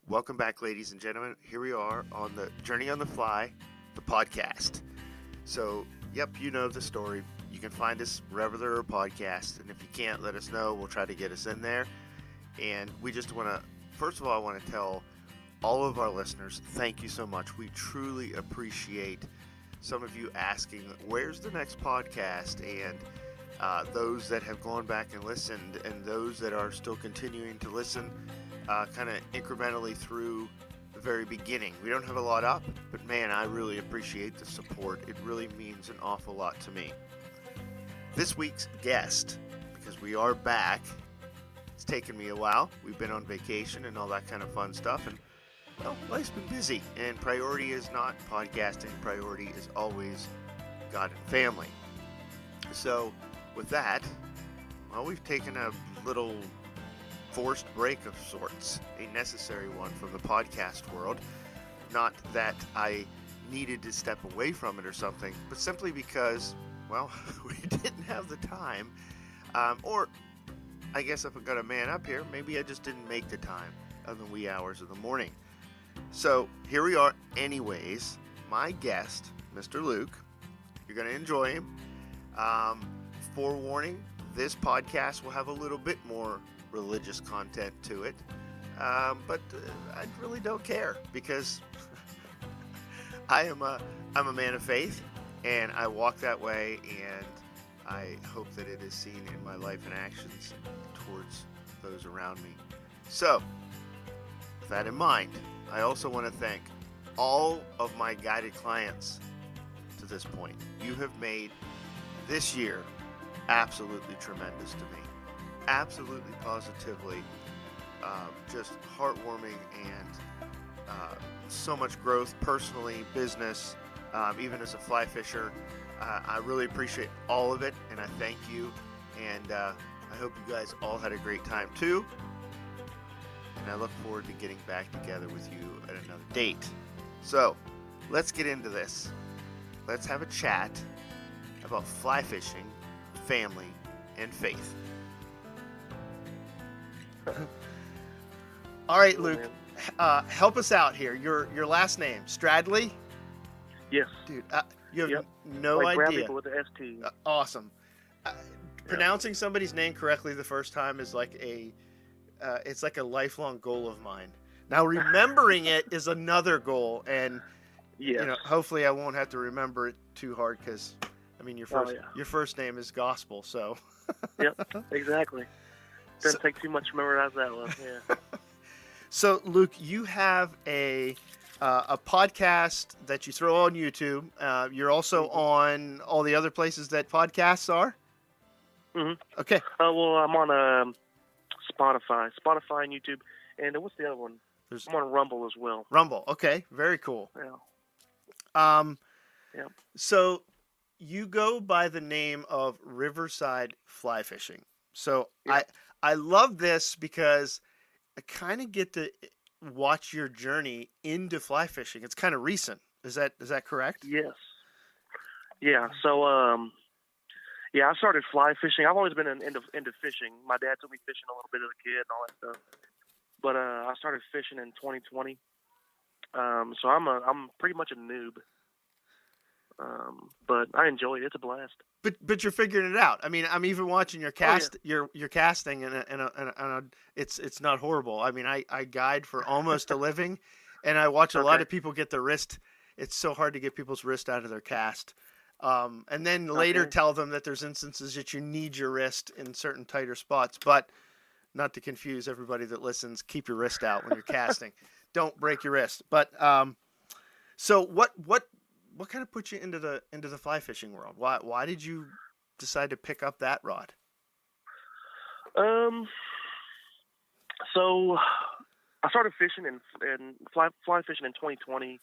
Welcome back, ladies and gentlemen. Here we are on the Journey on the Fly, the podcast. So, yep, you know the story. You can find us wherever there are podcasts, and if you can't, let us know. We'll try to get us in there. And we just want to, first of all, I want to tell all of our listeners, thank you so much. We truly appreciate some of you asking, where's the next podcast? And those that have gone back and listened, and those that are still continuing to listen kind of incrementally through the very beginning. We don't have a lot up, but man, I really appreciate the support. It really means an awful lot to me. This week's guest, because we are back, it's taken me a while. We've been on vacation and all that kind of fun stuff, and well, life's been busy, and priority is not podcasting. Priority is always God and family. So with that, well, we've taken a little forced break of sorts, a necessary one from the podcast world. Not that I needed to step away from it or something, but simply because, well, we didn't have the time. Or I guess if I'm going to man up here, maybe I just didn't make the time of the wee hours of the morning. So here we are anyways. My guest, Mr. Luke, you're going to enjoy him. Forewarning, this podcast will have a little bit more religious content to it, but I really don't care, because I'm a man of faith, and I walk that way, and I hope that it is seen in my life and actions towards those around me. So, with that in mind, I also want to thank all of my guided clients to this point. You have made this year absolutely tremendous to me. Absolutely, positively, just heartwarming, and so much growth personally, business, even as a fly fisher. I really appreciate all of it, and I thank you, and I hope you guys all had a great time too, and I look forward to getting back together with you at another date. So let's get into this. Let's have a chat about fly fishing, family, and faith. All right, Luke, help us out here. Your last name, Stradley? Yes. Dude, you have no like brown idea. people with the ST. Awesome. Pronouncing somebody's name correctly the first time is like it's like a lifelong goal of mine. Now, remembering it is another goal, and Yes. hopefully I won't have to remember it too hard, because I mean your first name is gospel, so. Yep, exactly. Doesn't take too much to memorize that one. Yeah. So, Luke, you have a podcast that you throw on YouTube. You're also on all the other places that podcasts are? Mm-hmm. Okay. Well, I'm on Spotify and YouTube. And what's the other one? I'm on Rumble as well. Rumble. Okay. Very cool. Yeah. Yeah. So, you go by the name of Riverside Fly Fishing. So, yeah. I love this because I kind of get to watch your journey into fly fishing. It's kind of recent. Is that correct? Yes. Yeah. So, I started fly fishing. I've always been into fishing. My dad took me fishing a little bit as a kid and all that stuff. But I started fishing in 2020. So I'm pretty much a noob. But I enjoy it. It's a blast. But you're figuring it out. I mean, I'm even watching your your casting, and it's not horrible. I mean, I guide for almost a living, and I watch a lot of people get their wrist. It's so hard to get people's wrist out of their cast, and then later tell them that there's instances that you need your wrist in certain tighter spots. But not to confuse everybody that listens, keep your wrist out when you're casting. Don't break your wrist. But so what kind of put you into the fly fishing world? Why did you decide to pick up that rod? So I started fishing and fly fishing in 2020.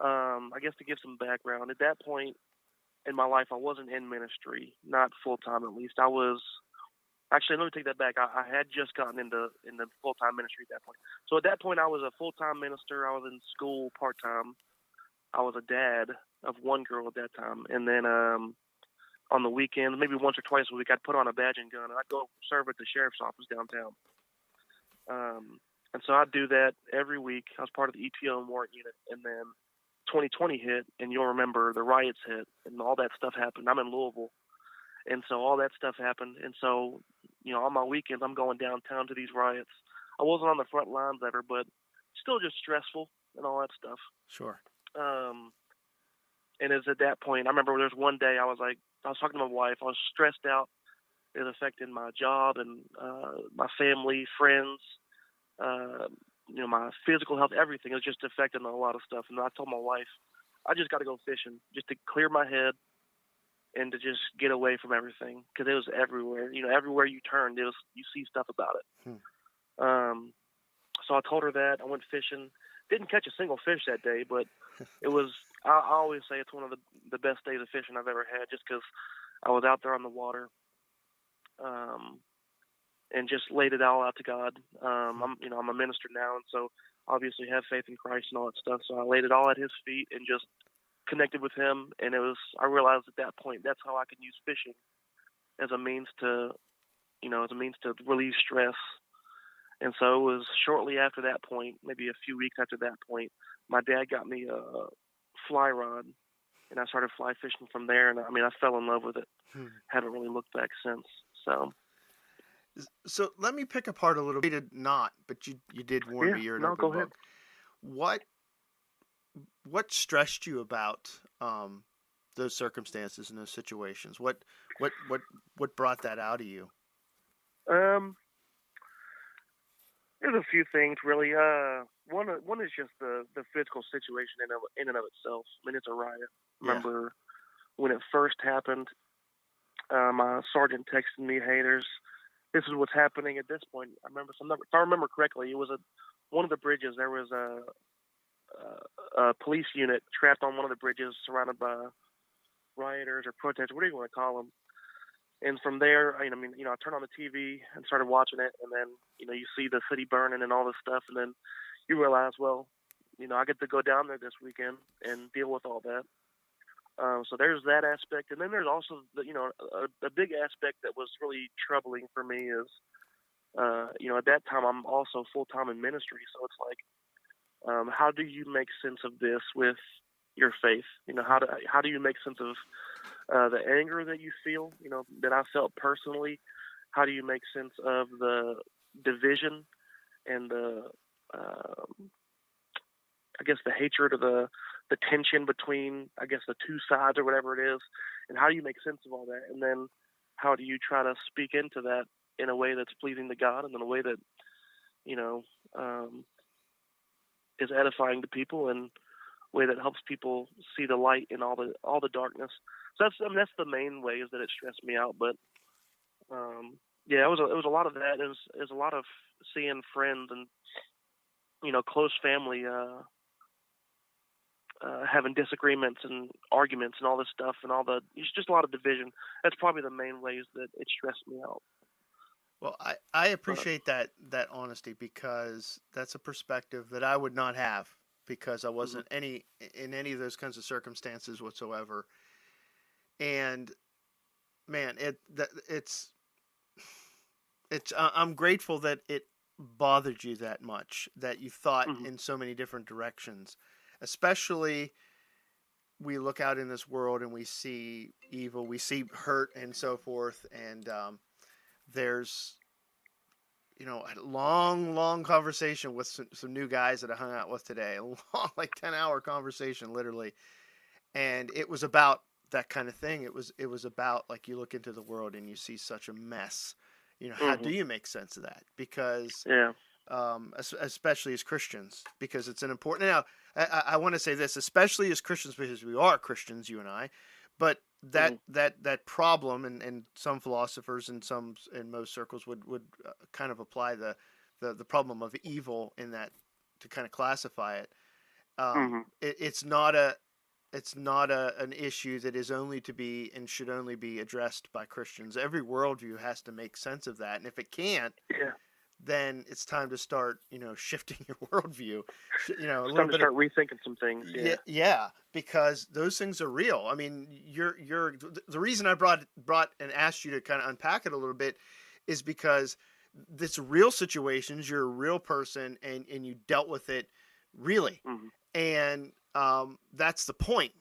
I guess to give some background, at that point in my life, I wasn't in ministry, not full time at least. I was actually. Let me take that back. I had just gotten into full time ministry at that point. So at that point, I was a full time minister. I was in school part time. I was a dad of one girl at that time, and then on the weekends, maybe once or twice a week, I'd put on a badge and gun, and I'd go serve at the sheriff's office downtown. And so I do that every week. I was part of the EPO and warrant unit, and then 2020 hit, and you'll remember the riots hit, and all that stuff happened. I'm in Louisville, and so all that stuff happened. And so, on my weekends, I'm going downtown to these riots. I wasn't on the front lines ever, but still just stressful and all that stuff. Sure. And it's at that point, I remember there was one day I was talking to my wife. I was stressed out. It was affecting my job and my family, friends, my physical health, everything. It was just affecting a lot of stuff. And I told my wife, I just got to go fishing just to clear my head and to just get away from everything, because it was everywhere. Everywhere you turned, you see stuff about it. So I told her that. I went fishing. Didn't catch a single fish that day, but it was, I always say it's one of the best days of fishing I've ever had, just because I was out there on the water and just laid it all out to God. I'm a minister now, and so obviously have faith in Christ and all that stuff. So I laid it all at His feet and just connected with Him. And I realized at that point, that's how I can use fishing as a means to relieve stress. And so it was shortly after that point, maybe a few weeks after that point, my dad got me a fly rod, and I started fly fishing from there. And I fell in love with it. Haven't really looked back since. So let me pick apart a little bit. You did not, but you did warn me you're an open book. What stressed you about those circumstances and those situations? What brought that out of you? There's a few things really. One is just the physical situation in and of itself. It's a riot. Remember when it first happened, my sergeant texted me, "Hey, this is what's happening at this point." I remember if I remember correctly, it was one of the bridges. There was a police unit trapped on one of the bridges, surrounded by rioters or protesters, whatever you want to call them. And from there, I turned on the TV and started watching it, and then, you see the city burning and all this stuff, and then you realize, well, I get to go down there this weekend and deal with all that. So there's that aspect, and then there's also a big aspect that was really troubling for me is, at that time I'm also full time in ministry, so it's like, how do you make sense of this with your faith? How do you make sense of the anger that you feel, that I felt personally? How do you make sense of the division and the hatred or the tension between, the two sides or whatever it is? And how do you make sense of all that? And then how do you try to speak into that in a way that's pleasing to God and in a way that, is edifying to people and way that helps people see the light in all the darkness. So that's the main ways that it stressed me out. But it was a lot of that. It was a lot of seeing friends and close family having disagreements and arguments and all this stuff and it's just a lot of division. That's probably the main ways that it stressed me out. Well, I appreciate that honesty, because that's a perspective that I would not have, because I wasn't in any of those kinds of circumstances whatsoever. And man, I'm grateful that it bothered you that much, that you thought in so many different directions. Especially, we look out in this world and we see evil, we see hurt and so forth, and there's a long conversation with some new guys that I hung out with today, a long, 10-hour conversation, literally. And it was about that kind of thing. It was about, like, you look into the world and you see such a mess. How do you make sense of that? Because, especially as Christians, because it's an important. Now, I want to say this, especially as Christians, because we are Christians, you and I, but that problem, and some philosophers and in most circles would kind of apply the problem of evil in that, to kind of classify it. It's not an issue that is only to be and should only be addressed by Christians. Every worldview has to make sense of that, and if it can't, then it's time to start, shifting your worldview. It's time to start rethinking some things. Yeah, because those things are real. The reason I brought and asked you to kind of unpack it a little bit is because this real situations. You're a real person, and you dealt with it really. Mm-hmm. And that's the point,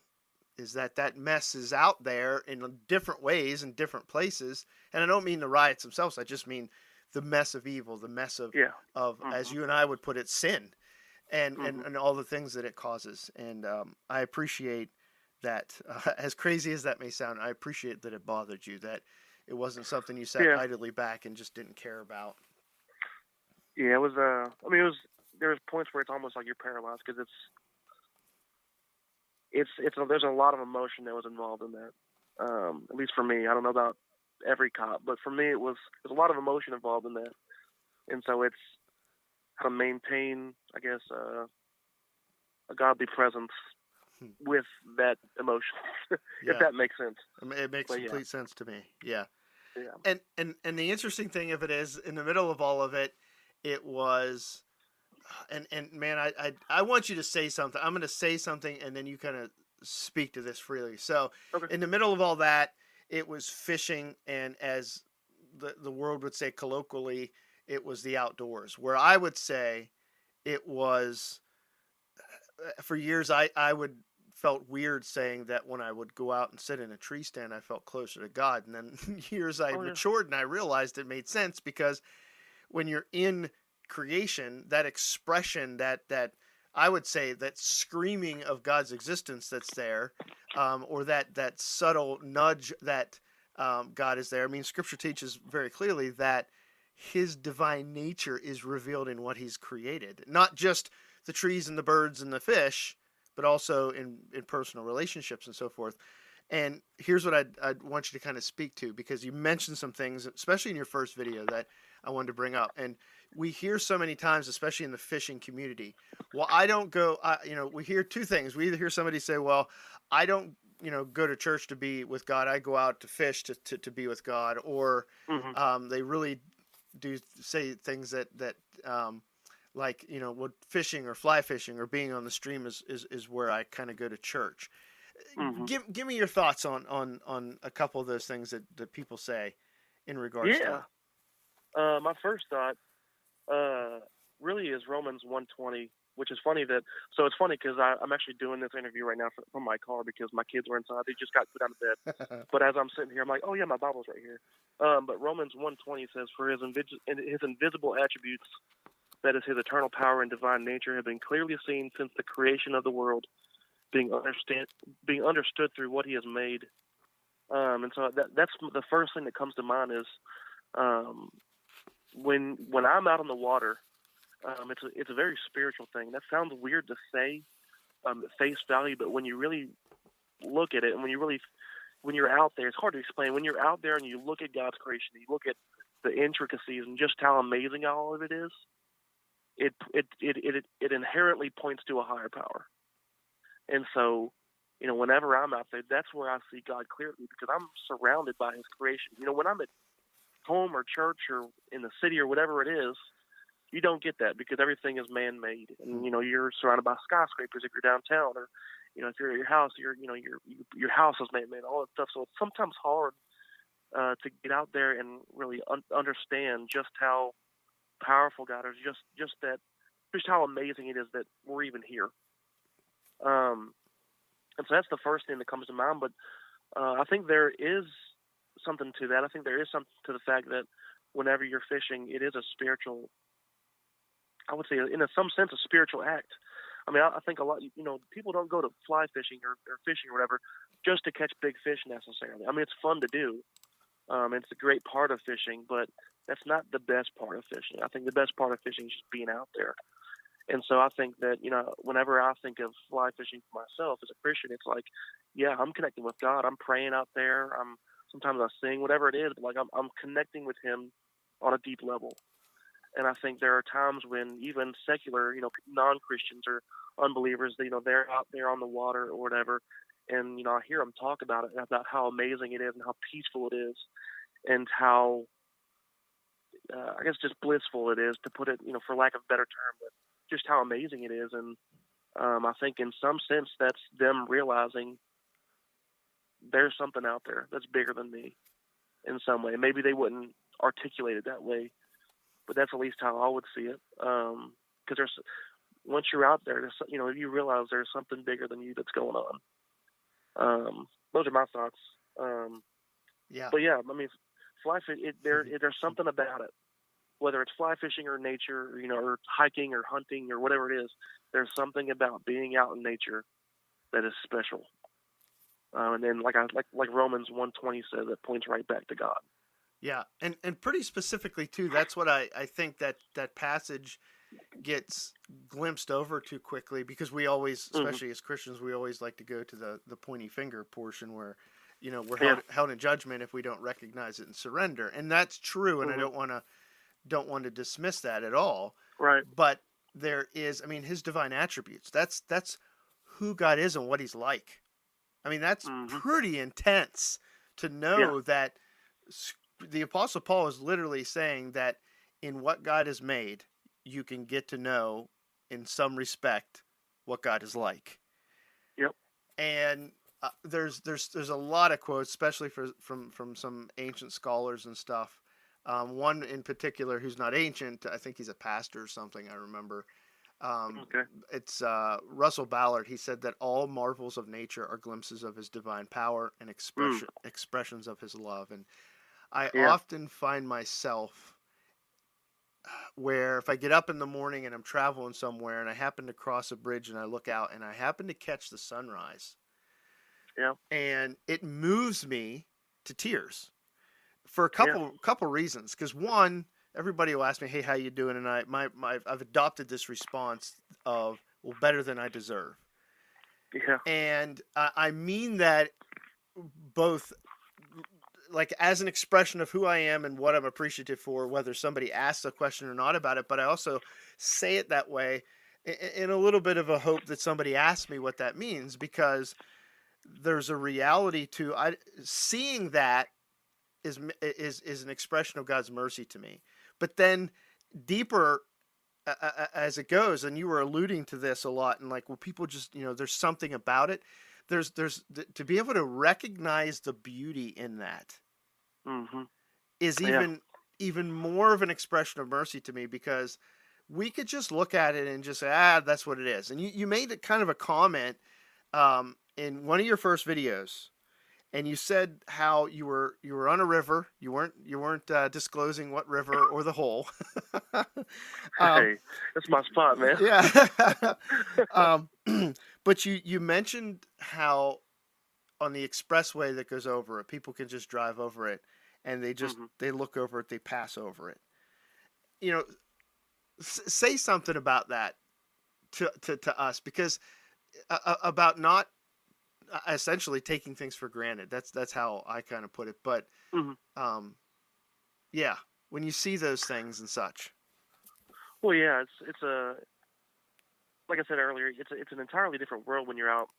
is that mess is out there in different ways in different places. And I don't mean the riots themselves. I just mean the mess of evil, the mess of, Yeah. as Mm-hmm. you and I would put it, sin, and, Mm-hmm. and all the things that it causes. And I appreciate that, as crazy as that may sound, I appreciate that it bothered you, that it wasn't something you sat Yeah. idly back and just didn't care about. Yeah, it was. I mean, it was. There's points where it's almost like you're paralyzed because there's a lot of emotion that was involved in that. At least for me, I don't know about every cop, but for me, there's a lot of emotion involved in that, and so it's how to maintain, I guess, a godly presence with that emotion, if Yeah, that makes sense. it makes But complete sense to me. Yeah. yeah. And the interesting thing of it is, in the middle of all of it, it was, and man, I want you to say something. I'm going to say something, and then you kind of speak to this freely. So, Okay. in the middle of all that, it was fishing, and as the world would say colloquially, it was the outdoors. Where I would say it was, for years, I would felt weird saying that when I would go out and sit in a tree stand, I felt closer to God. And then years I Oh yeah. matured and I realized it made sense, because when you're in creation, that expression, that I would say, that screaming of God's existence that's there, or that subtle nudge that God is there. I mean, Scripture teaches very clearly that His divine nature is revealed in what He's created, not just the trees and the birds and the fish, but also in personal relationships and so forth. And here's what I'd want you to kind of speak to, because you mentioned some things, especially in your first video, that I wanted to bring up. And we hear so many times, especially in the fishing community, well, I don't go, we hear two things. We either hear somebody say, well, I don't, go to church to be with God. I go out to fish to be with God. Or Mm-hmm. they really do say things that like, what fishing or fly fishing or being on the stream is where I kind of go to church. Mm-hmm. Give me your thoughts on a couple of those things that people say in regards to Yeah. that. My first thought really is Romans 1:20, which is funny that. So it's funny because I'm actually doing this interview right now from my car because my kids were inside. They just got put down to bed. But as I'm sitting here, I'm like, oh yeah, my Bible's right here. But Romans 1:20 says, "For his invisible attributes, that is his eternal power and divine nature, have been clearly seen since the creation of the world, being understood through what he has made." And so that's the first thing that comes to mind is um, when I'm out on the water. It's a very spiritual thing. That sounds weird to say at face value, but when you really look at it, and when you're out there, it's hard to explain. When you're out there and you look at God's creation, you look at the intricacies and just how amazing all of it is. It inherently points to a higher power. And so, whenever I'm out there, that's where I see God clearly, because I'm surrounded by His creation. When I'm at home or church or in the city or whatever it is, you don't get that because everything is man-made, and you're surrounded by skyscrapers if you're downtown, or if you're at your house, your house is man-made, all that stuff. So it's sometimes hard to get out there and really understand just how powerful God is, just how amazing it is that we're even here. And so that's the first thing that comes to mind. But I think there is something to that. I think there is something to the fact that whenever you're fishing, it is a spiritual, I would say, in some sense, a spiritual act. I mean, I think a lot, people don't go to fly fishing or fishing or whatever just to catch big fish necessarily. I mean, it's fun to do. It's a great part of fishing, but that's not the best part of fishing. I think the best part of fishing is just being out there. And so I think that, whenever I think of fly fishing for myself as a Christian, it's like, yeah, I'm connecting with God. I'm praying out there. Sometimes I sing, whatever it is, but like I'm connecting with Him on a deep level. And I think there are times when even secular, non-Christians or unbelievers, they're out there on the water or whatever, and I hear them talk about it, about how amazing it is and how peaceful it is, and how I guess just blissful it is, to put it, for lack of a better term, but just how amazing it is. And I think in some sense that's them realizing there's something out there that's bigger than me in some way. Maybe they wouldn't articulate it that way, but that's at least how I would see it. Because once you're out there, you realize there's something bigger than you that's going on. Those are my thoughts. Yeah. But yeah, I mean, fly fishing, there's something about it. Whether it's fly fishing or nature, or hiking or hunting or whatever it is, there's something about being out in nature that is special. And then, like Romans 1:20 says, it points right back to God. Yeah, and pretty specifically too. That's what I think that passage gets glimpsed over too quickly, because we always, especially as Christians, we always like to go to the pointy finger portion where, we're held in judgment if we don't recognize it and surrender, and that's true. And I don't want to dismiss that at all. Right. But there is, I mean, his divine attributes. That's who God is and what he's like. I mean, that's pretty intense to know that the Apostle Paul is literally saying that in what God has made, you can get to know, in some respect, what God is like. Yep. And there's a lot of quotes, especially from some ancient scholars and stuff. One in particular who's not ancient, I think he's a pastor or something, I remember. It's Russell Ballard. He said that all marvels of nature are glimpses of his divine power and expressions of his love. And I often find myself where if I get up in the morning and I'm traveling somewhere and I happen to cross a bridge and I look out and I happen to catch the sunrise, and it moves me to tears for a couple reasons. Because one, everybody will ask me, "Hey, how you doing?" And I've adopted this response of, "Well, better than I deserve." Yeah. And I mean that both like as an expression of who I am and what I'm appreciative for, whether somebody asks a question or not about it. But I also say it that way in a little bit of a hope that somebody asks me what that means, because there's a reality to seeing that is an expression of God's mercy to me. But then deeper as it goes, and you were alluding to this a lot, and like, well, people just, there's something about it. There's to be able to recognize the beauty in that is even more of an expression of mercy to me, because we could just look at it and just say, that's what it is. And you made it kind of a comment in one of your first videos, and you said how you were on a river. You weren't disclosing what river or the hole. Hey, that's my spot, man. Yeah. But you mentioned how on the expressway that goes over it, people can just drive over it, and they just they look over it, they pass over it. Say something about that to us, because about not essentially taking things for granted. That's how I kind of put it. But when you see those things and such. Well, yeah, it's a, like I said earlier, it's an entirely different world when you're out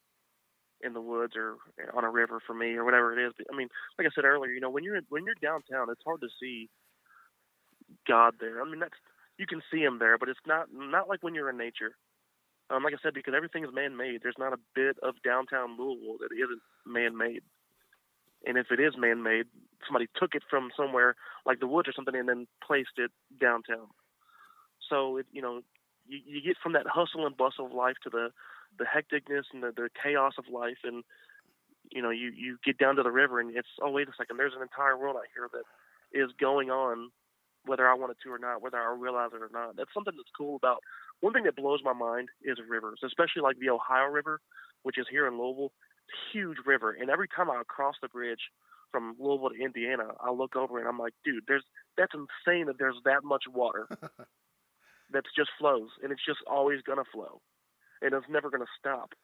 in the woods or on a river, for me, or whatever it is. But, I mean, like I said earlier, when you're downtown, it's hard to see God there. I mean, you can see him there, but it's not like when you're in nature. Like I said, because everything is man-made. There's not a bit of downtown Louisville that isn't man-made. And if it is man-made, somebody took it from somewhere like the woods or something and then placed it downtown. So you get from that hustle and bustle of life to the hecticness and the chaos of life, and you get down to the river and it's, oh, wait a second, there's an entire world out here that is going on, whether I want it to or not, whether I realize it or not. That's something that's cool about. One thing that blows my mind is rivers, especially like the Ohio River, which is here in Louisville. It's a huge river, and every time I cross the bridge from Louisville to Indiana, I look over and I'm like, dude, that's insane that there's that much water that just flows, and it's just always gonna flow, and it's never gonna stop.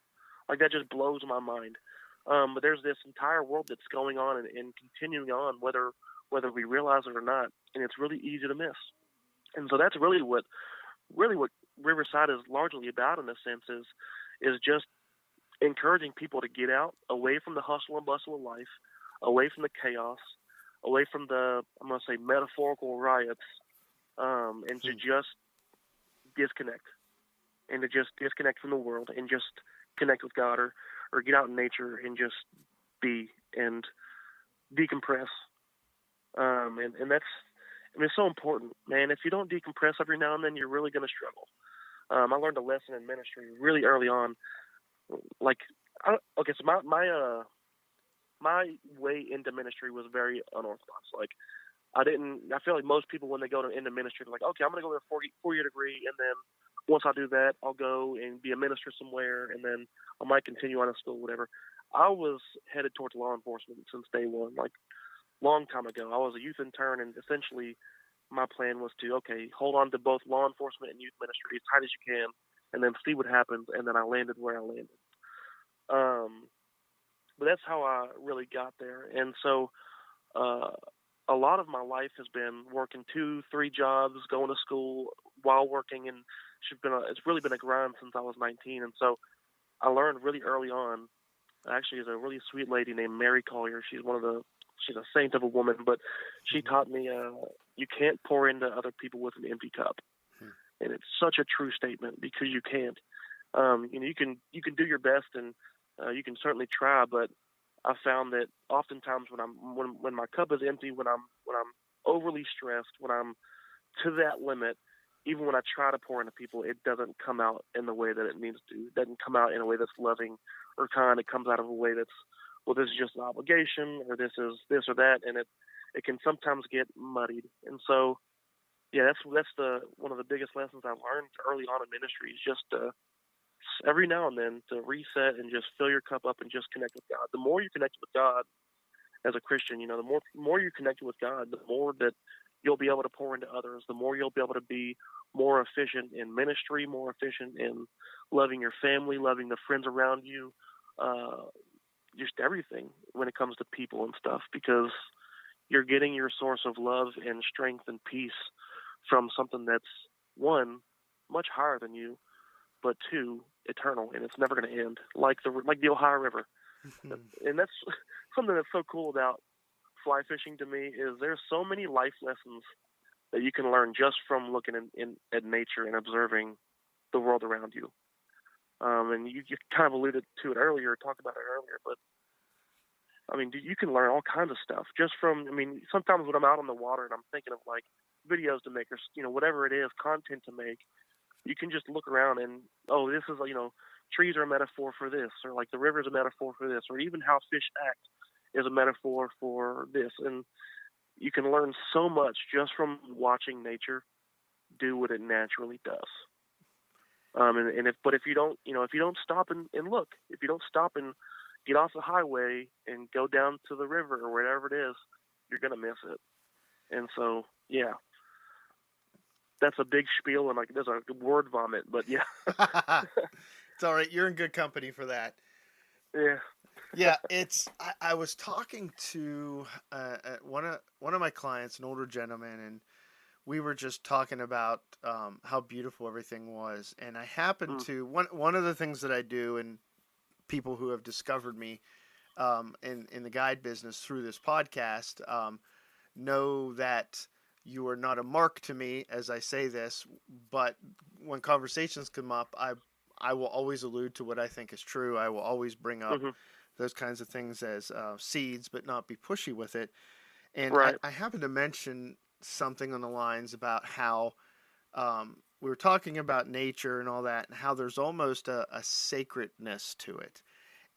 Like, that just blows my mind. But there's this entire world that's going on and continuing on, whether we realize it or not, and it's really easy to miss. And so that's really what Riverside is largely about, in a sense, is just encouraging people to get out, away from the hustle and bustle of life, away from the chaos, away from the, I'm going to say, metaphorical riots, and to just disconnect, and to just disconnect from the world and just connect with God, or get out in nature and just be and decompress. And I mean, it's so important, man. If you don't decompress every now and then, you're really going to struggle. I learned a lesson in ministry really early on. Like, okay, so my way into ministry was very unorthodox. Like, I feel like most people, when they go into ministry, they're like, okay, I'm going to go get a four-year degree, and then once I do that, I'll go and be a minister somewhere, and then I might continue on in school, whatever. I was headed towards law enforcement since day one, like long time ago. I was a youth intern, and essentially my plan was to, okay, hold on to both law enforcement and youth ministry as tight as you can, and then see what happens. And then I landed where I landed. But that's how I really got there. And so uh, a lot of my life has been working 2, 3 jobs, going to school while working, and it's really been a grind since I was 19. And so I learned really early on. Actually, there's a really sweet lady named Mary Collier. She's a saint of a woman, but she taught me you can't pour into other people with an empty cup, and it's such a true statement because you can't. You can do your best, and you can certainly try, but I found that oftentimes when my cup is empty, when I'm overly stressed, when I'm to that limit, even when I try to pour into people, it doesn't come out in the way that it needs to. It doesn't come out in a way that's loving or kind. It comes out of a way that's, well, this is just an obligation, or this is this or that, and it can sometimes get muddied. And so, yeah, that's one of the biggest lessons I've learned early on in ministry is just every now and then to reset and just fill your cup up and just connect with God. The more you connect with God as a Christian, the more you connect with God, the more that you'll be able to pour into others, the more you'll be able to be more efficient in ministry, more efficient in loving your family, loving the friends around you, just everything when it comes to people and stuff, because you're getting your source of love and strength and peace from something that's, one, much higher than you, but two, eternal, and it's never going to end, like the Ohio River. And that's something that's so cool about fly fishing to me, is there's so many life lessons that you can learn just from looking at nature and observing the world around you. And you kind of alluded to it earlier, talked about it earlier, but I mean, you can learn all kinds of stuff just from, sometimes when I'm out on the water and I'm thinking of like videos to make or, whatever it is, content to make, you can just look around and, oh, this is, trees are a metaphor for this, or like the river is a metaphor for this, or even how fish act is a metaphor for this. And you can learn so much just from watching nature do what it naturally does. If you don't stop and look, if you don't stop and get off the highway and go down to the river or wherever it is, you're going to miss it. And so, yeah, that's a big spiel, and like there's a word vomit, but yeah. It's all right. You're in good company for that. Yeah. Yeah, I was talking to one of my clients, an older gentleman, and we were just talking about how beautiful everything was. And I happened to one of the things that I do, and people who have discovered me in the guide business through this podcast know that you are not a mark to me as I say this, but when conversations come up, I will always allude to what I think is true. I will always bring up those kinds of things as seeds, but not be pushy with it. And right. I happened to mention something on the lines about how we were talking about nature and all that, and how there's almost a sacredness to it.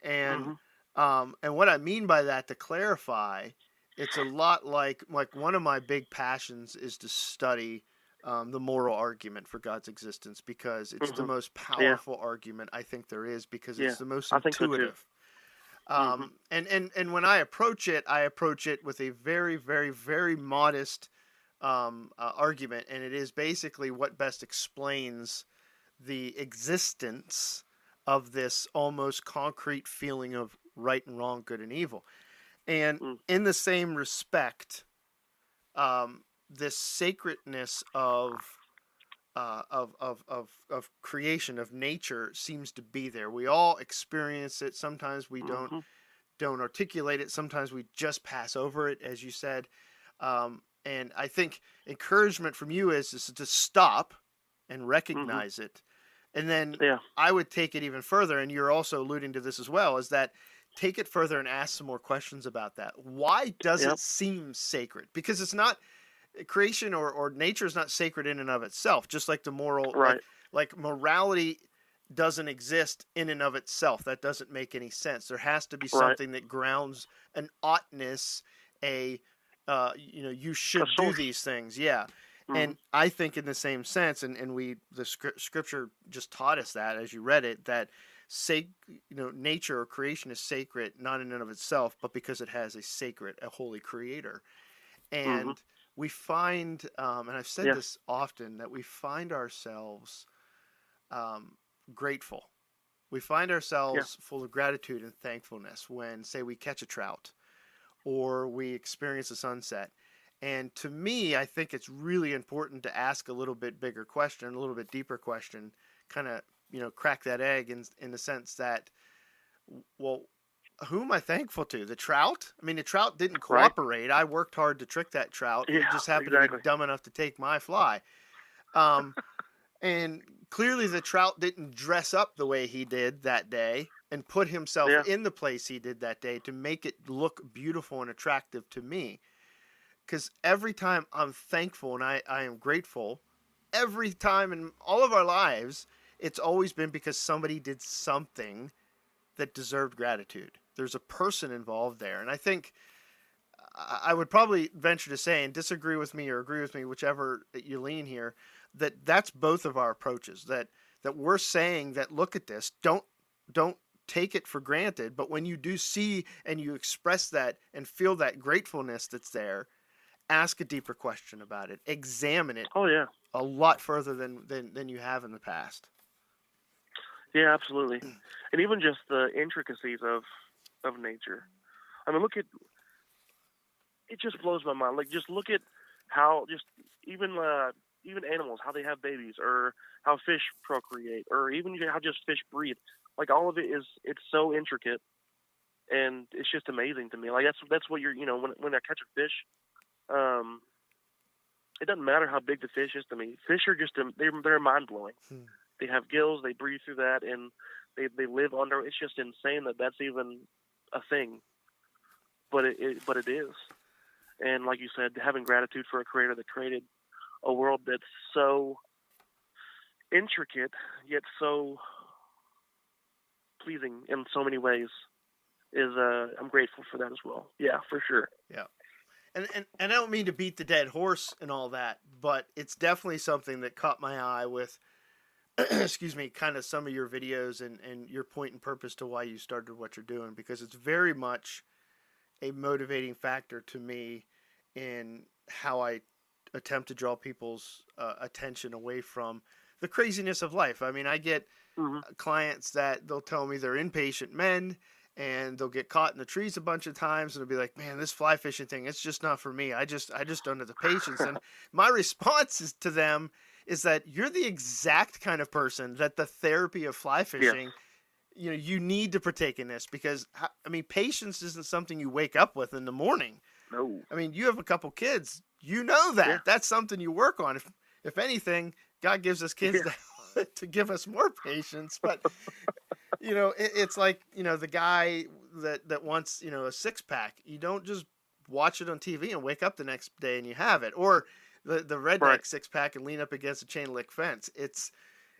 And and what I mean by that, to clarify, it's a lot like one of my big passions is to study the moral argument for God's existence, because it's the most powerful argument I think there is, because it's the most intuitive. And when I approach it with a very, very, very modest argument, and it is basically what best explains the existence of this almost concrete feeling of right and wrong, good and evil. And in the same respect, this sacredness of creation, of nature, seems to be there. We all experience it. Sometimes we don't articulate it. Sometimes we just pass over it, as you said. And I think encouragement from you is to stop and recognize it. And then I would take it even further, and you're also alluding to this as well, is that take it further and ask some more questions about that. Why does it seem sacred? Because it's not creation or nature is not sacred in and of itself, just like the moral, Right. like morality doesn't exist in and of itself. That doesn't make any sense. There has to be Right. something that grounds an oughtness, you A should do source. these things. Yeah. Hmm. And I think in the same sense, and the scripture just taught us that as you read it, that nature or creation is sacred, not in and of itself, but because it has a holy creator. Hmm. And we find, and I've said Yeah. this often, that we find ourselves um, grateful. We find Yeah. ourselves full of gratitude and thankfulness when, say, we catch a trout or we experience a sunset. And to me, I think it's really important to ask a little bit bigger question, a little bit deeper question, kind of, crack that egg in the sense that, well, who am I thankful to? The trout? I mean, the trout didn't Right. cooperate. I worked hard to trick that trout. He Yeah. just happened to be Exactly. dumb enough to take my fly. Um, and clearly, the trout didn't dress up the way he did that day and put himself Yeah. in the place he did that day to make it look beautiful and attractive to me. Because every time I'm thankful and I am grateful, every time in all of our lives, it's always been because somebody did something that deserved gratitude. There's a person involved there. And I think I would probably venture to say, and disagree with me or agree with me, whichever you lean here, that that's both of our approaches. That we're saying that, look at this, don't take it for granted, but when you do see and you express that and feel that gratefulness that's there, ask a deeper question about it, examine it Oh yeah. a lot further than you have in the past. Yeah. Absolutely. And even just the intricacies of nature. I mean, look at it. Just blows my mind. Like, just look at how just even even animals, how they have babies, or how fish procreate, or even how just fish breathe. Like, all of it is, it's so intricate, and it's just amazing to me. Like, that's what you're, when I catch a fish, um, it doesn't matter how big the fish is to me. Fish are just they're mind blowing. Hmm. They have gills, they breathe through that, and they live under. It's just insane that that's even a thing, but it is. And like you said, having gratitude for a creator that created a world that's so intricate yet so pleasing in so many ways is I'm grateful for that as well. Yeah, for sure. Yeah. And I don't mean to beat the dead horse and all that, but it's definitely something that caught my eye with excuse me, kind of some of your videos and your point and purpose to why you started what you're doing, because it's very much a motivating factor to me in how I attempt to draw people's attention away from the craziness of life. I mean, I get Hmm. clients that they'll tell me they're impatient men and they'll get caught in the trees a bunch of times and they'll be like, man, this fly fishing thing, it's just not for me. I just don't have the patience. And my response is to them is that you're the exact kind of person that the therapy of fly Yes. fishing, you need to partake in this, because I mean, patience isn't something you wake up with in the morning. No. I mean, you have a couple kids, you know Yeah. that that's something you work on. If anything, God gives us kids Yeah. to give us more patience. But it's like, the guy that wants, a six pack. You don't just watch it on TV and wake up the next day and you have it, or the Right. redneck six pack and lean up against a chain link fence. It's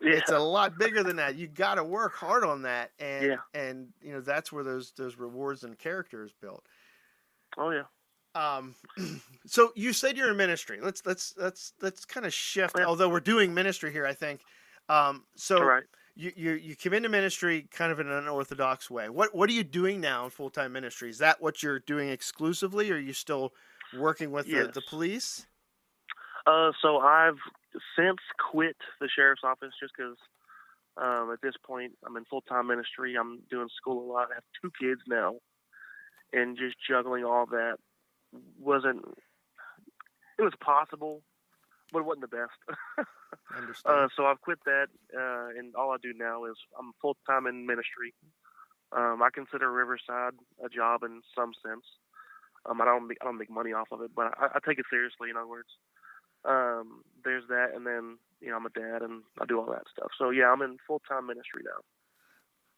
Yeah. a lot bigger than that. You got to work hard on that, Yeah. and that's where those rewards and character is built. Oh yeah. Um, so you said you're in ministry. Let's kind of shift. Yeah. Although we're doing ministry here, I think. All So right. you come into ministry kind of in an unorthodox way. What are you doing now in full time ministry? Is that what you're doing exclusively, or are you still working with Yes. the police? So I've since quit the sheriff's office just because at this point I'm in full time ministry. I'm doing school a lot. I have two kids now, and just juggling all that wasn't. It was possible, but it wasn't the best. I understand. So I've quit that, and all I do now is I'm full time in ministry. I consider Riverside a job in some sense. I don't make money off of it, but I take it seriously. In other words, there's that, and then I'm a dad and I do all that stuff. So yeah, I'm in full time ministry now.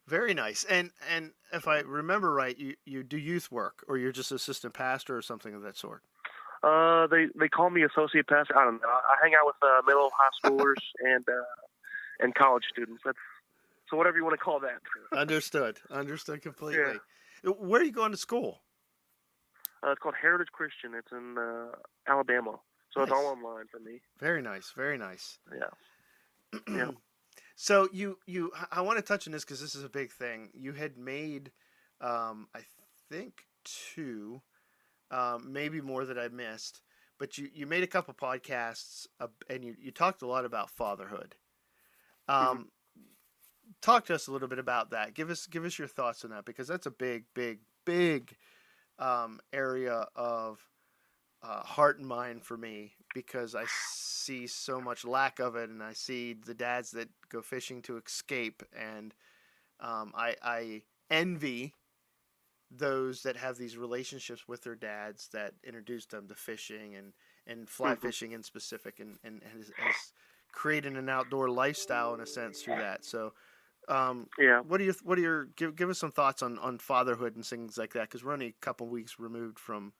Very nice. And if I remember right, you do youth work, or you're just assistant pastor or something of that sort. They call me associate pastor. I don't know. I hang out with middle high schoolers and college students. That's so whatever you want to call that. Understood completely. Yeah. Where are you going to school? It's called Heritage Christian. It's in Alabama, so Nice. It's all online for me. Very nice, very nice. Yeah. Yeah. So I want to touch on this because this is a big thing. You had made, I think two, maybe more that I missed, but you made a couple podcasts and you talked a lot about fatherhood. Talk to us a little bit about that. Give us your thoughts on that because that's a big area of heart and mind for me because I see so much lack of it, and I see the dads that go fishing to escape, and I envy those that have these relationships with their dads that introduced them to fishing and fly fishing in specific, and has created an outdoor lifestyle in a sense through that. So. What are your give us some thoughts on fatherhood and things like that? Because we're only a couple weeks removed from,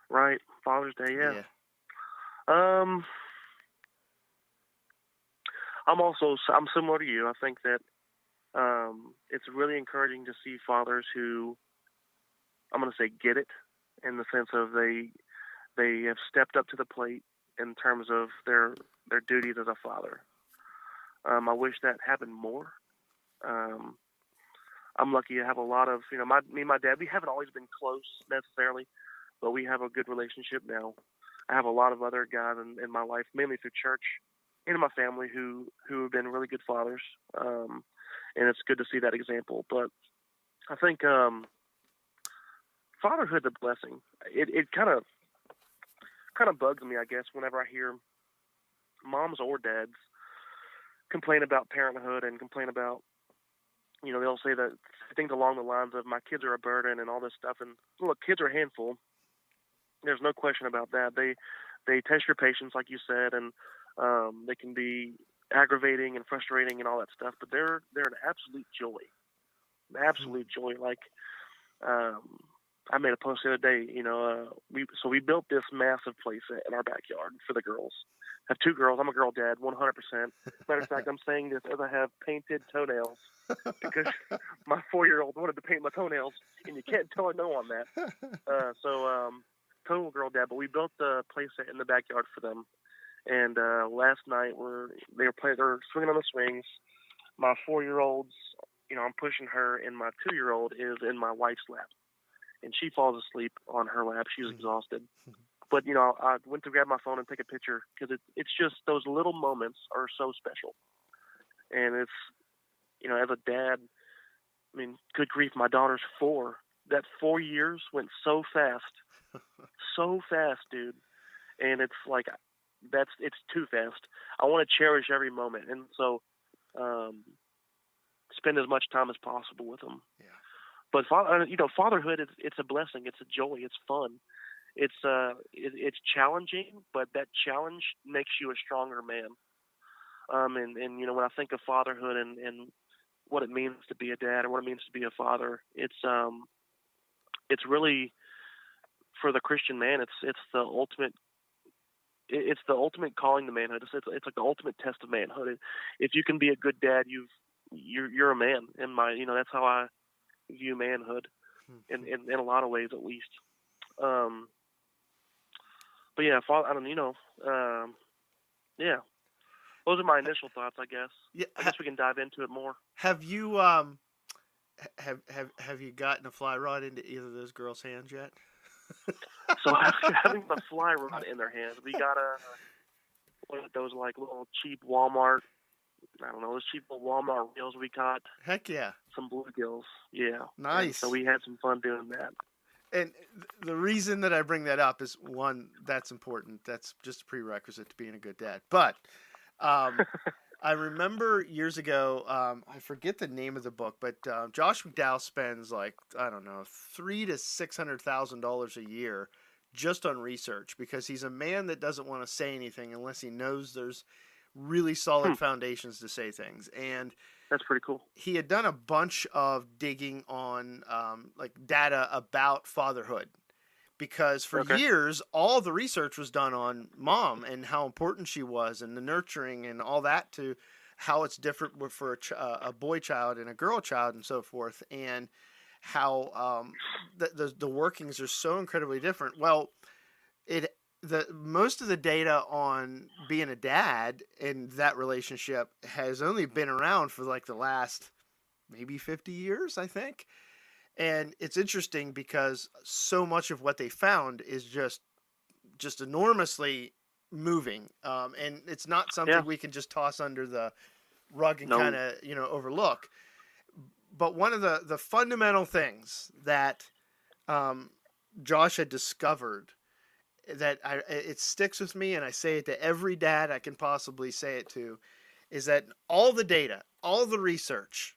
right, Father's Day. Yeah. I'm similar to you. I think that it's really encouraging to see fathers who, I'm going to say, get it in the sense of they have stepped up to the plate in terms of their duties as a father. I wish that happened more. I'm lucky to have a lot of, me and my dad, we haven't always been close necessarily, but we have a good relationship now. I have a lot of other guys in my life, mainly through church and in my family who have been really good fathers. And it's good to see that example. But I think fatherhood's a blessing. It kind of bugs me, I guess, whenever I hear moms or dads complain about parenthood and complain about, they'll say that things along the lines of my kids are a burden and all this stuff. And look, kids are a handful. There's no question about that. They test your patience, like you said, and they can be aggravating and frustrating and all that stuff. But they're an absolute joy, Like I made a post the other day. We built this massive playset in our backyard for the girls. I have two girls. I'm a girl dad, 100%. Matter of fact, I'm saying this as I have painted toenails because my 4-year-old wanted to paint my toenails, and you can't tell her no on that. Total girl dad. But we built the playset in the backyard for them. And last night they're swinging on the swings. My 4-year-old's, I'm pushing her, and my 2-year-old is in my wife's lap, and she falls asleep on her lap. She's exhausted. But, I went to grab my phone and take a picture because it's just those little moments are so special. And it's, as a dad, good grief, my daughter's 4. That 4 years went so fast. So fast, dude. And it's like, it's too fast. I want to cherish every moment. And so spend as much time as possible with them. Yeah. But, fatherhood, it's a blessing. It's a joy. It's fun. It's challenging, but that challenge makes you a stronger man. And when I think of fatherhood and what it means to be a dad or what it means to be a father, it's really, for the Christian man, it's the ultimate. It's the ultimate calling to manhood. It's like the ultimate test of manhood. If you can be a good dad, you're a man. And that's how I view manhood, in a lot of ways, at least. But yeah, yeah. Those are my initial thoughts, I guess. Yeah, I guess we can dive into it more. Have you have you gotten a fly rod into either of those girls' hands yet? So after having the fly rod in their hands, we got those like little cheap Walmart. I don't know, those cheap little Walmart reels we caught. Heck yeah. Some bluegills. Yeah. Nice. And so we had some fun doing that. And the reason that I bring that up is, one, that's important. That's just a prerequisite to being a good dad. But I remember years ago, I forget the name of the book, but Josh McDowell spends $300,000 to $600,000 a year just on research because he's a man that doesn't want to say anything unless he knows there's really solid foundations to say things. And that's pretty cool. He had done a bunch of digging on data about fatherhood, because for Okay. years all the research was done on mom and how important she was and the nurturing and all that, to how it's different for a boy child and a girl child and so forth, and how the workings are so incredibly different. Well, it the most of the data on being a dad and that relationship has only been around for like the last maybe 50 years, I think. And it's interesting because so much of what they found is just enormously moving, and it's not Yeah. something we can just toss under the rug and kind No. of overlook. But one of the fundamental things that um, Josh had discovered, that it sticks with me, and I say it to every dad I can possibly say it to, is that all the data, all the research,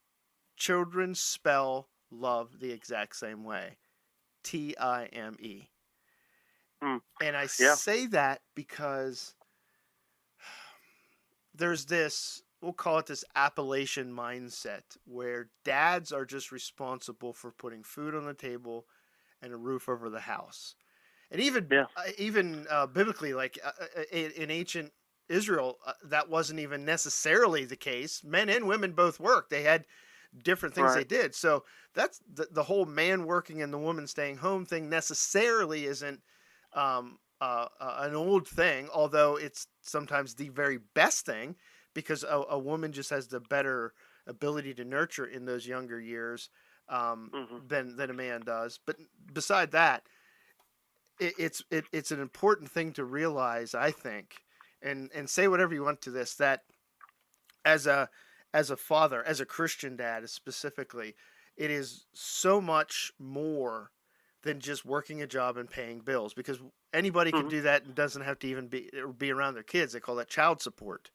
children spell love the exact same way. Time. Mm. And I Yeah. say that because there's this, we'll call it this Appalachian mindset, where dads are just responsible for putting food on the table and a roof over the house. And Yeah. even biblically, like in ancient Israel, that wasn't even necessarily the case. Men and women both worked. They had different things Right. they did. So that's the whole man working and the woman staying home thing necessarily isn't an old thing, although it's sometimes the very best thing, because a woman just has the better ability to nurture in those younger years, Hmm. than a man does. But beside that, it's an important thing to realize, I think, and say whatever you want to this, that as a father, as a Christian dad specifically, it is so much more than just working a job and paying bills, because anybody can Hmm. do that and doesn't have to even be around their kids. They call that child support.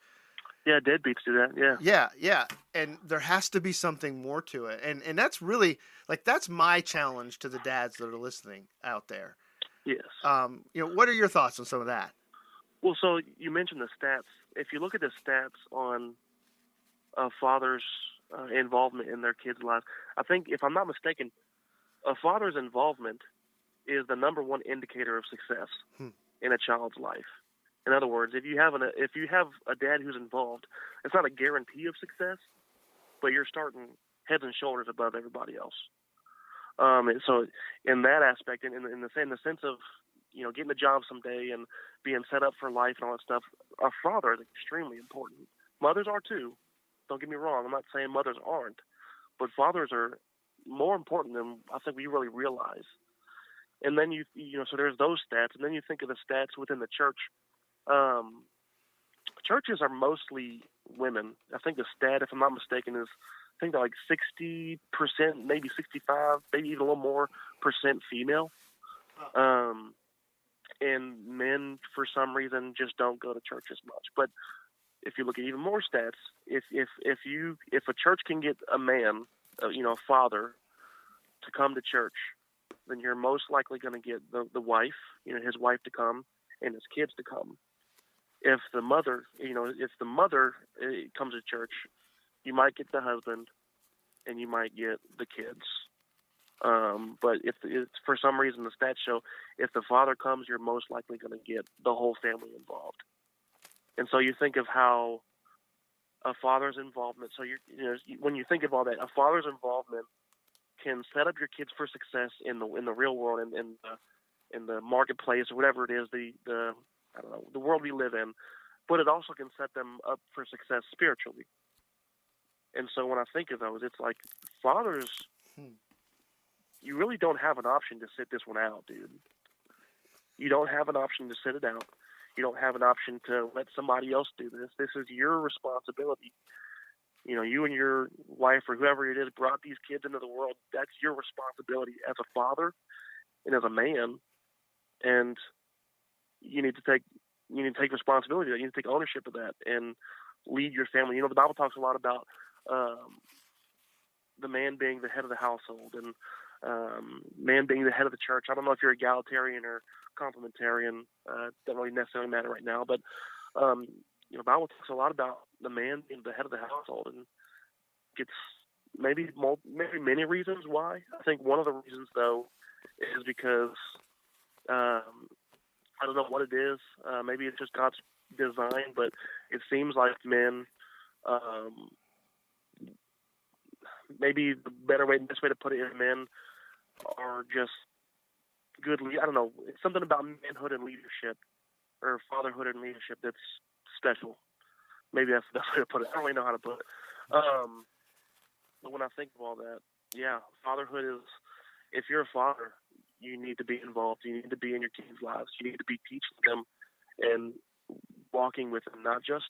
Yeah. Deadbeats do that. Yeah. Yeah, yeah. And there has to be something more to it. And that's really, like, that's my challenge to the dads that are listening out there. Yes. What are your thoughts on some of that? Well, so you mentioned the stats. If you look at the stats on fathers' involvement in their kids' lives, I think, if I'm not mistaken, a father's involvement is the number one indicator of success Hmm. in a child's life. In other words, if you have a dad who's involved, it's not a guarantee of success, but you're starting heads and shoulders above everybody else. And so, in that aspect, in the sense of getting a job someday and being set up for life and all that stuff, a father is extremely important. Mothers are too. Don't get me wrong. I'm not saying mothers aren't, but fathers are more important than I think we really realize. And then so there's those stats, and then you think of the stats within the church. Um, Churches are mostly women. I think the stat, if I'm not mistaken, is I think they're like 60%, maybe 65, maybe even a little more percent female. Um, and men, for some reason, just don't go to church as much. But if you look at even more stats, if a church can get a man, a father, to come to church, then you're most likely going to get the wife, his wife to come, and his kids to come. If the mother comes to church, you might get the husband, and you might get the kids. But if it's, for some reason, the stats show, if the father comes, you're most likely going to get the whole family involved. And so you think of how a father's involvement. So when you think of all that, a father's involvement can set up your kids for success in the real world, and in the marketplace, or whatever it is, the I don't know, the world we live in. But it also can set them up for success spiritually. And so when I think of those, it's like, fathers, you really don't have an option to sit this one out, dude. You don't have an option to sit it out. You don't have an option to let somebody else do this. This is your responsibility. You and your wife, or whoever it is, brought these kids into the world. That's your responsibility as a father and as a man. And you need to take responsibility of that. You need to take ownership of that and lead your family. The Bible talks a lot about the man being the head of the household, and man being the head of the church. I don't know if you're egalitarian or complementarian. Doesn't really necessarily matter right now, but the Bible talks a lot about the man being the head of the household, and it's maybe many reasons why. I think one of the reasons, though, is because I don't know what it is. Maybe it's just God's design, but it seems like men, um, maybe the best way to put it is men are just good. I don't know. It's something about manhood and leadership, or fatherhood and leadership, that's special. Maybe that's the best way to put it. I don't really know how to put it. But when I think of all that, yeah, fatherhood is, if you're a father, you need to be involved. You need to be in your kids' lives. You need to be teaching them and walking with them, not just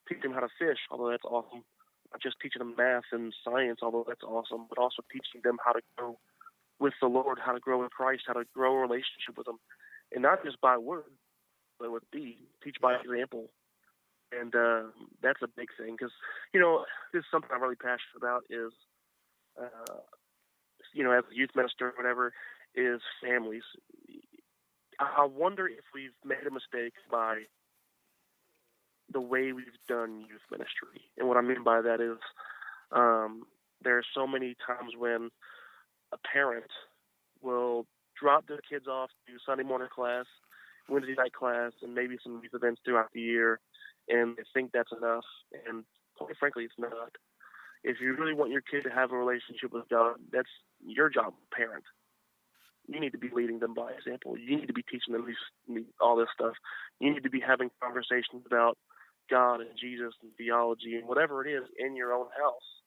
teaching them how to fish, although that's awesome, not just teaching them math and science, although that's awesome, but also teaching them how to grow with the Lord, how to grow in Christ, how to grow a relationship with Him, and not just by word, but with deed. Teach by example. And that's a big thing, because, this is something I'm really passionate about is, as a youth minister or whatever, is families. I wonder if we've made a mistake by the way we've done youth ministry. And what I mean by that is there are so many times when a parent will drop their kids off to Sunday morning class, Wednesday night class, and maybe some youth events throughout the year, and they think that's enough. And quite frankly, it's not. If you really want your kid to have a relationship with God, that's your job, parent. You need to be leading them by example. You need to be teaching them all this stuff. You need to be having conversations about God and Jesus and theology and whatever it is in your own house,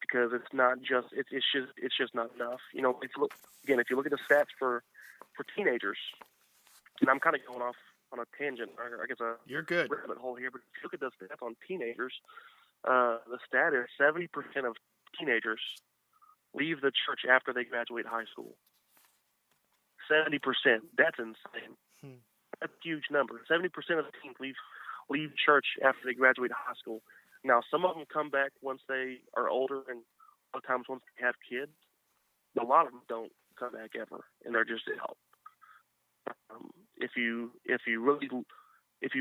because it's not just it's just not enough. If you look at the stats for teenagers, and I'm kind of going off on a tangent, or I guess you're good rabbit hole here, but if you look at the stats on teenagers, the stat is 70% of teenagers leave the church after they graduate high school. 70%. That's insane. That's a huge number. 70% of the teens leave church after they graduate high school. Now, some of them come back once they are older, and a lot of times once they have kids. But a lot of them don't come back ever, and they're just out. If you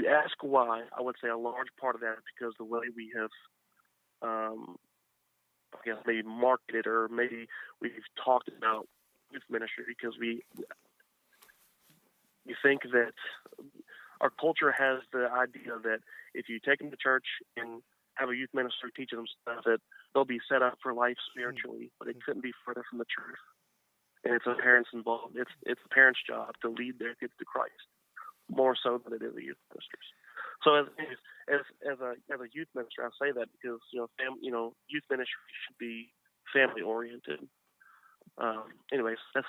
ask why, I would say a large part of that is because the way we have, I guess, maybe marketed, or maybe we've talked about youth ministry, because we think that our culture has the idea that if you take them to church and have a youth minister teaching them stuff, that they'll be set up for life spiritually, but it couldn't be further from the truth. And it's a parent's involved. It's a parent's job to lead their kids to Christ, more so than it is a youth minister's. So as a youth minister, I say that because youth ministry should be family oriented. Anyways, that's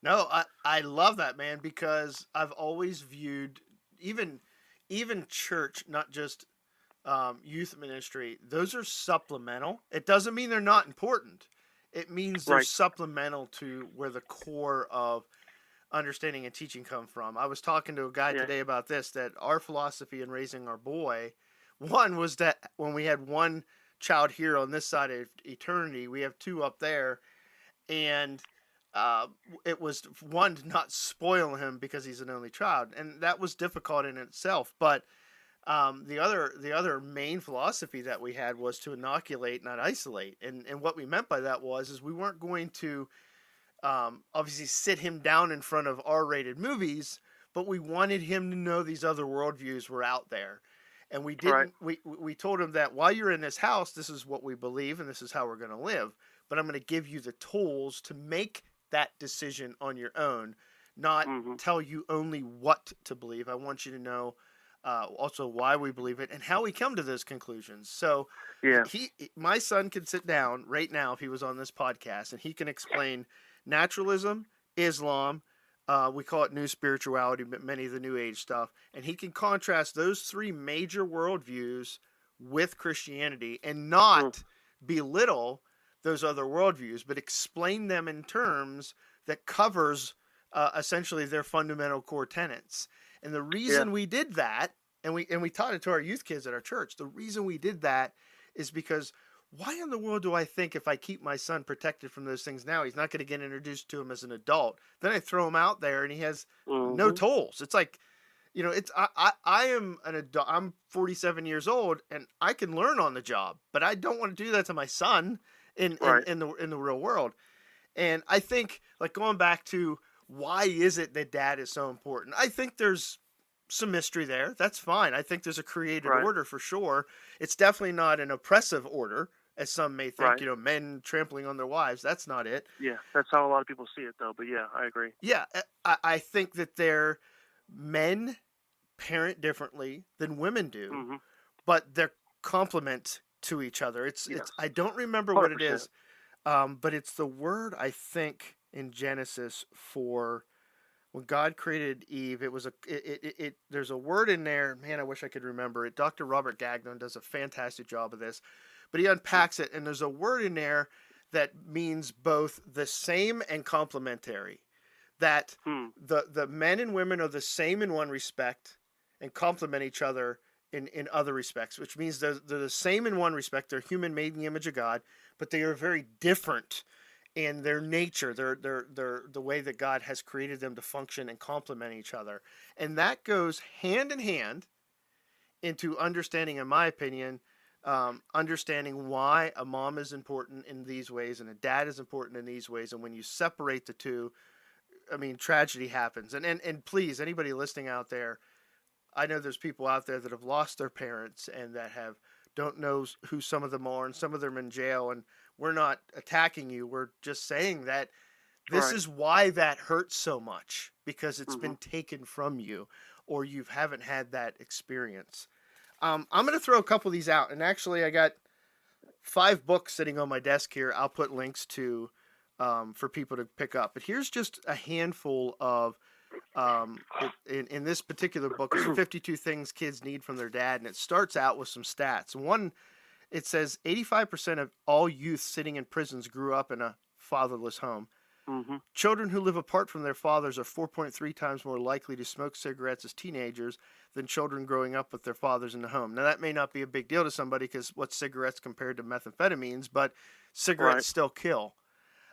No, I love that, man, because I've always viewed even church, not just youth ministry. Those are supplemental. It doesn't mean they're not important. It means they're supplemental to where the core of understanding and teaching come from. I was talking to a guy today about this, that our philosophy in raising our boy, one was that when we had one child here on this side of eternity, we have two up there, and it was one to not spoil him because he's an only child, and that was difficult in itself. But the other main philosophy that we had was to inoculate, not isolate, and what we meant by that is we weren't going to obviously sit him down in front of R-rated movies, but we wanted him to know these other worldviews were out there. And we didn't. Right. We told him that while you're in this house, this is what we believe, and this is how we're going to live. But I'm going to give you the tools to make that decision on your own, not tell you only what to believe. I want you to know also why we believe it and how we come to those conclusions. So, my son could sit down right now if he was on this podcast, and he can explain naturalism, Islam. We call it new spirituality, but many of the new age stuff. And he can contrast those three major worldviews with Christianity and not belittle those other worldviews, but explain them in terms that covers essentially their fundamental core tenets. And the reason we did that, and we taught it to our youth kids at our church, the reason we did that is because why in the world do I think if I keep my son protected from those things now, he's not going to get introduced to him as an adult? Then I throw him out there and he has no tools. It's like, I am an adult. I'm 47 years old and I can learn on the job, but I don't want to do that to my son in the real world. And I think, like, going back to why is it that dad is so important? I think there's some mystery there. That's fine. I think there's a created Right. order for sure. It's definitely not an oppressive order, as some may think, Right. men trampling on their wives. That's not it. Yeah, that's how a lot of people see it, though. But yeah, I agree. Yeah, I think that men parent differently than women do, Hmm. but they're complement to each other. Yes, I don't remember what it 100%. is, but it's the word I think in Genesis for when God created Eve. It was there's a word in there. Man, I wish I could remember it. Dr. Robert Gagnon does a fantastic job of this, but he unpacks it, and there's a word in there that means both the same and complementary. That Hmm. the men and women are the same in one respect and complement each other in other respects, which means they're the same in one respect. They're human made in the image of God, but they are very different in their nature. They're the way that God has created them to function and complement each other. And that goes hand in hand into understanding, in my opinion, understanding why a mom is important in these ways and a dad is important in these ways. And when you separate the two, I mean, tragedy happens. And please, anybody listening out there, I know there's people out there that have lost their parents and that don't know who some of them are, and some of them are in jail. And we're not attacking you. We're just saying that this Right. is why that hurts so much, because it's Hmm. been taken from you, or you haven't had that experience. I'm going to throw a couple of these out, and actually, I got 5 books sitting on my desk here. I'll put links to for people to pick up. But here's just a handful of in this particular book is 52 things kids need from their dad, and it starts out with some stats. One, it says 85% of all youth sitting in prisons grew up in a fatherless home. Hmm. Children who live apart from their fathers are 4.3 times more likely to smoke cigarettes as teenagers than children growing up with their fathers in the home. Now, that may not be a big deal to somebody because what's cigarettes compared to methamphetamines, but Right. cigarettes still kill.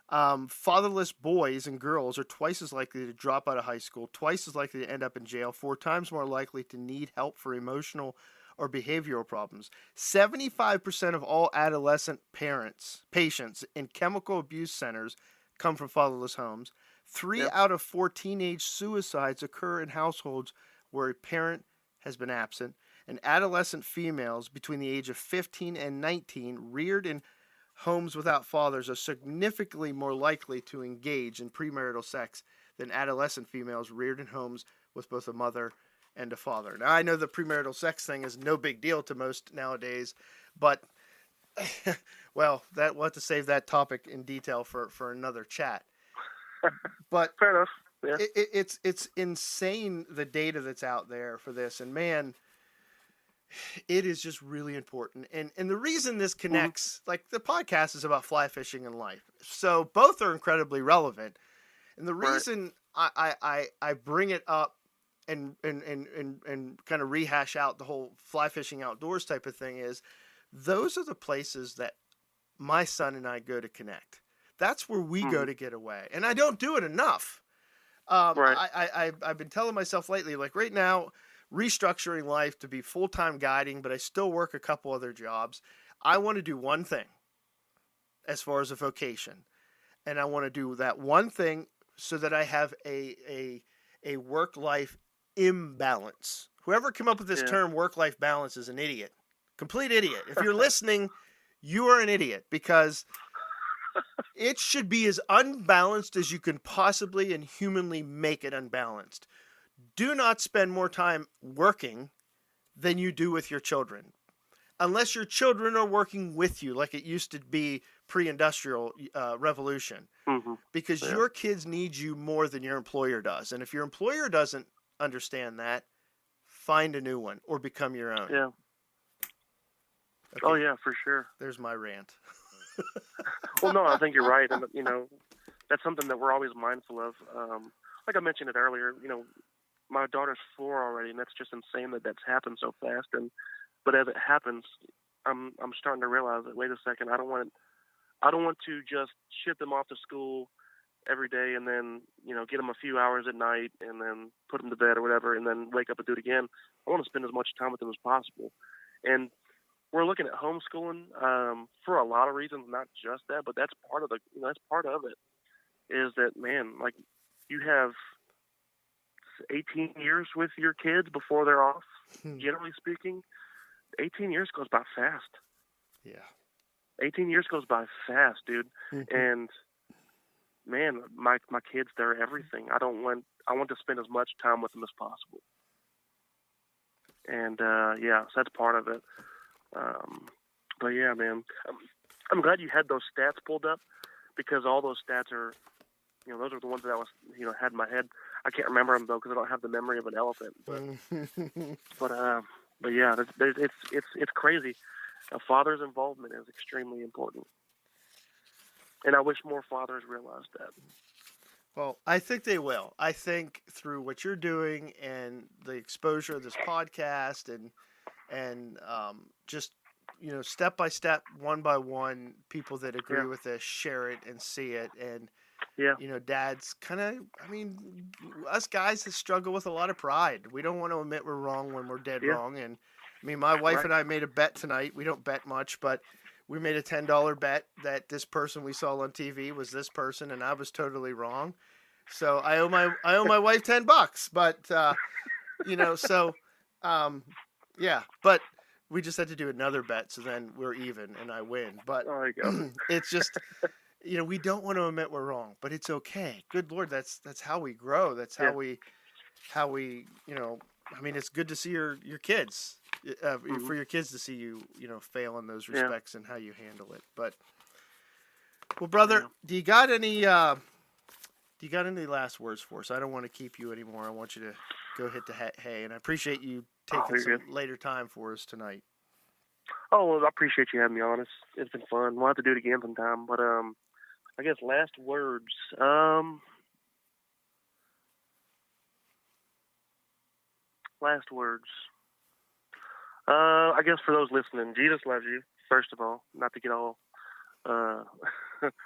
Fatherless boys and girls are twice as likely to drop out of high school, twice as likely to end up in jail, 4 times more likely to need help for emotional or behavioral problems. 75% of all adolescent patients in chemical abuse centers come from fatherless homes. Three Yep. out of 4 teenage suicides occur in households where a parent has been absent. And adolescent females between the age of 15 and 19 reared in homes without fathers are significantly more likely to engage in premarital sex than adolescent females reared in homes with both a mother and a father. Now, I know the premarital sex thing is no big deal to most nowadays, but well, we'll have to save that topic in detail for another chat. But Fair enough. Yeah. it's insane, the data that's out there for this, and man, it is just really important. And the reason this Hmm. connects, like the podcast is about fly fishing and life, so both are incredibly relevant. And the Right. reason I bring it up and kind of rehash out the whole fly fishing outdoors type of thing is those are the places that my son and I go to connect. That's where we go Hmm. to get away, and I don't do it enough. Right. I've been telling myself lately, like right now, restructuring life to be full time guiding, but I still work a couple other jobs. I want to do one thing as far as a vocation, and I want to do that one thing so that I have a work life imbalance. Whoever came up with this Yeah. term work life balance is an idiot, complete idiot. If you're listening, you are an idiot, because it should be as unbalanced as you can possibly and humanly make it unbalanced. Do not spend more time working than you do with your children, unless your children are working with you like it used to be pre-industrial revolution, Hmm. because Yeah. your kids need you more than your employer does. And if your employer doesn't understand that, find a new one or become your own. Yeah. Oh Okay, yeah, for sure. there's my rant. Well, no, I think you're right, and that's something that we're always mindful of. Like I mentioned it earlier, my daughter's 4 already, and that's just insane that that's happened so fast. But as it happens, I'm starting to realize that, wait a second, I don't want to just ship them off to school every day and then get them a few hours at night and then put them to bed or whatever and then wake up and do it again. I want to spend as much time with them as possible, and we're looking at homeschooling for a lot of reasons, not just that, but that's part of that's part of it. Is that, man, like, you have 18 years with your kids before they're off. Generally speaking, 18 years goes by fast. Yeah. 18 years goes by fast, dude. Mm-hmm. And man, my kids, they're everything. I want to spend as much time with them as possible. And so that's part of it. But yeah, man, I'm glad you had those stats pulled up, because all those stats are, those are the ones that I was, had in my head. I can't remember them though, because I don't have the memory of an elephant. But yeah, it's crazy. A father's involvement is extremely important, and I wish more fathers realized that. Well, I think they will. I think through what you're doing and the exposure of this podcast and just step by step, one by one, people that agree with this share it and see it. And dads kind of, us guys that struggle with a lot of pride. We don't want to admit we're wrong when we're dead wrong. And my wife and I made a bet tonight. We don't bet much, but we made a $10 bet that this person we saw on TV was this person, and I was totally wrong. So I owe my wife $10, but but we just had to do another bet, so then we're even and I win. But it's just we don't want to admit we're wrong, but it's okay. Good Lord, that's how we grow. That's how we it's good to see your kids. For your kids to see you fail in those respects and how you handle it. But well, brother, do you got any last words for us? I don't want to keep you anymore. I want you to go hit the hay, and I appreciate you taking some later time for us tonight. Oh, well, I appreciate you having me on. It's been fun. We'll have to do it again sometime. But I guess last words. Last words. I guess for those listening, Jesus loves you, first of all, not to get all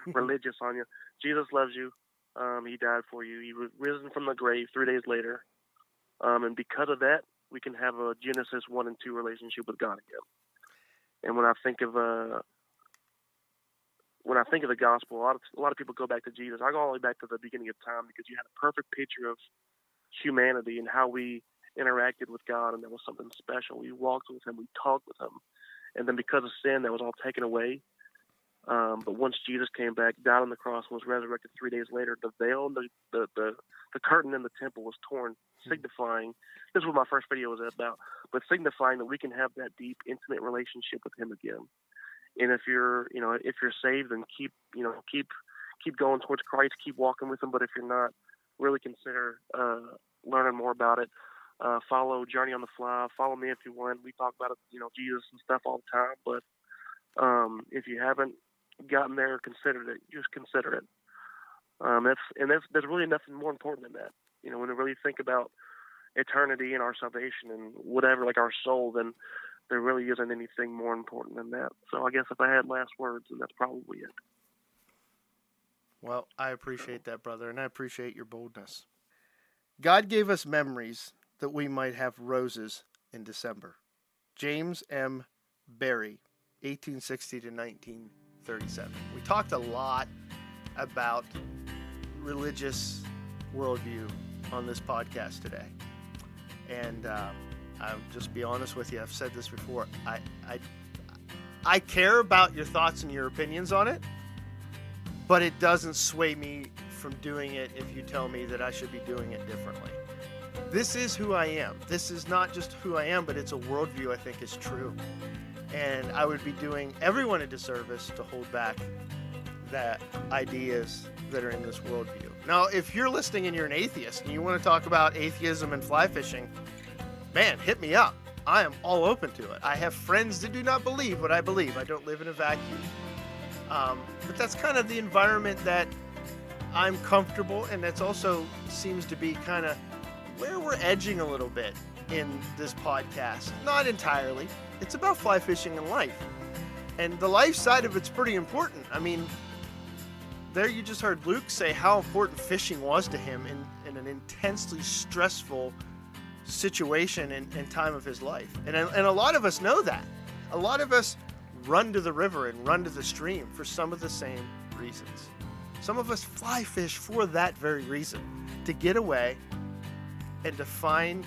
religious on you. Jesus loves you. He died for you. He was risen from the grave 3 days later. And because of that, we can have a Genesis 1 and 2 relationship with God again. And when I think of the gospel, a lot of people go back to Jesus. I go all the way back to the beginning of time, because you had a perfect picture of humanity and how we interacted with God, and that was something special. We walked with Him, we talked with Him, and then because of sin, that was all taken away. But once Jesus came back, died on the cross, and was resurrected 3 days later, the veil and the curtain in the temple was torn, signifying, this is what my first video was about, but signifying that we can have that deep, intimate relationship with Him again. And if you're saved, then keep going towards Christ, keep walking with Him. But if you're not, really consider learning more about it. Follow Journey on the Fly. Follow me if you want. We talk about Jesus and stuff all the time. But if you haven't gotten there, considered it. Just consider it. There's really nothing more important than that. When we really think about eternity and our salvation and whatever, like our soul, then there really isn't anything more important than that. So I guess if I had last words, then that's probably it. Well, I appreciate that, brother, and I appreciate your boldness. God gave us memories that we might have roses in December. James M. Barrie, 1860 to 1937. We talked a lot about religious worldview on this podcast today. And I'll just be honest with you, I've said this before, I care about your thoughts and your opinions on it, but it doesn't sway me from doing it if you tell me that I should be doing it differently. This is who I am. This is not just who I am, but it's a worldview I think is true. And I would be doing everyone a disservice to hold back the ideas that are in this worldview. Now, if you're listening and you're an atheist and you want to talk about atheism and fly fishing, man, hit me up. I am all open to it. I have friends that do not believe what I believe. I don't live in a vacuum. But that's kind of the environment that I'm comfortable, and that's also seems to be kind of where we're edging a little bit in this podcast. Not entirely. It's about fly fishing and life. And the life side of it's pretty important. I mean, there you just heard Luke say how important fishing was to him in an intensely stressful situation and time of his life. And a lot of us know that. A lot of us run to the river and run to the stream for some of the same reasons. Some of us fly fish for that very reason, to get away and to find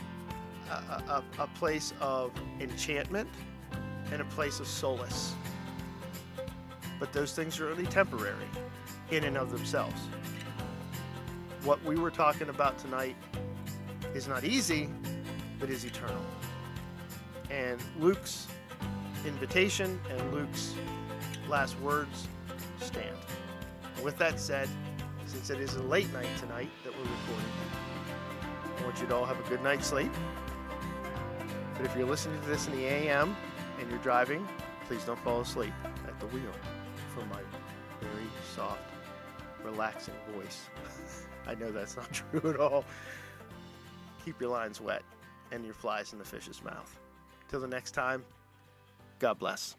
a place of enchantment and a place of solace. But those things are only temporary in and of themselves. What we were talking about tonight is not easy, but is eternal. And Luke's invitation and Luke's last words stand. And with that said, since it is a late night tonight that we're recording, I want you to all have a good night's sleep. But if you're listening to this in the AM and you're driving, please don't fall asleep at the wheel from my very soft, relaxing voice. I know that's not true at all. Keep your lines wet and your flies in the fish's mouth. Till the next time, God bless.